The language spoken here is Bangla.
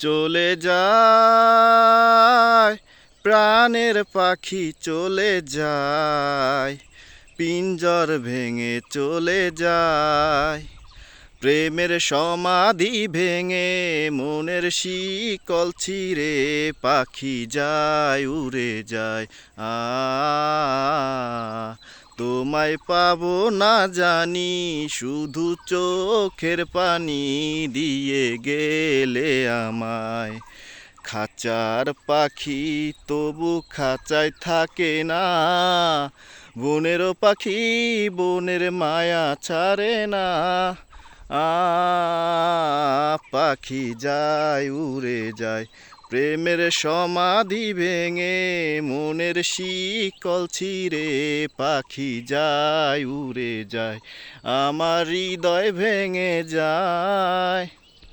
চলে যায় প্রাণের পাখি চলে যায়, পিঞ্জর ভেঙে চলে যায়। প্রেমের সমাধি ভেঙে মনের শিকল ছিঁড়ে পাখি যায় উড়ে যায়। তোমায় পাবো না জানি, শুধু চোখের পানি দিয়ে গেলে আমায়। খাঁচার পাখি তবু খাঁচায় থাকে না, বনেরও পাখি বনের মায়া ছাড়ে না। পাখি যায় উড়ে যায়, প্রেমের সমাধি ভেঙে মনের শিকল ছিঁড়ে পাখি যায় উড়ে যায়, আমার হৃদয় ভেঙে যায়।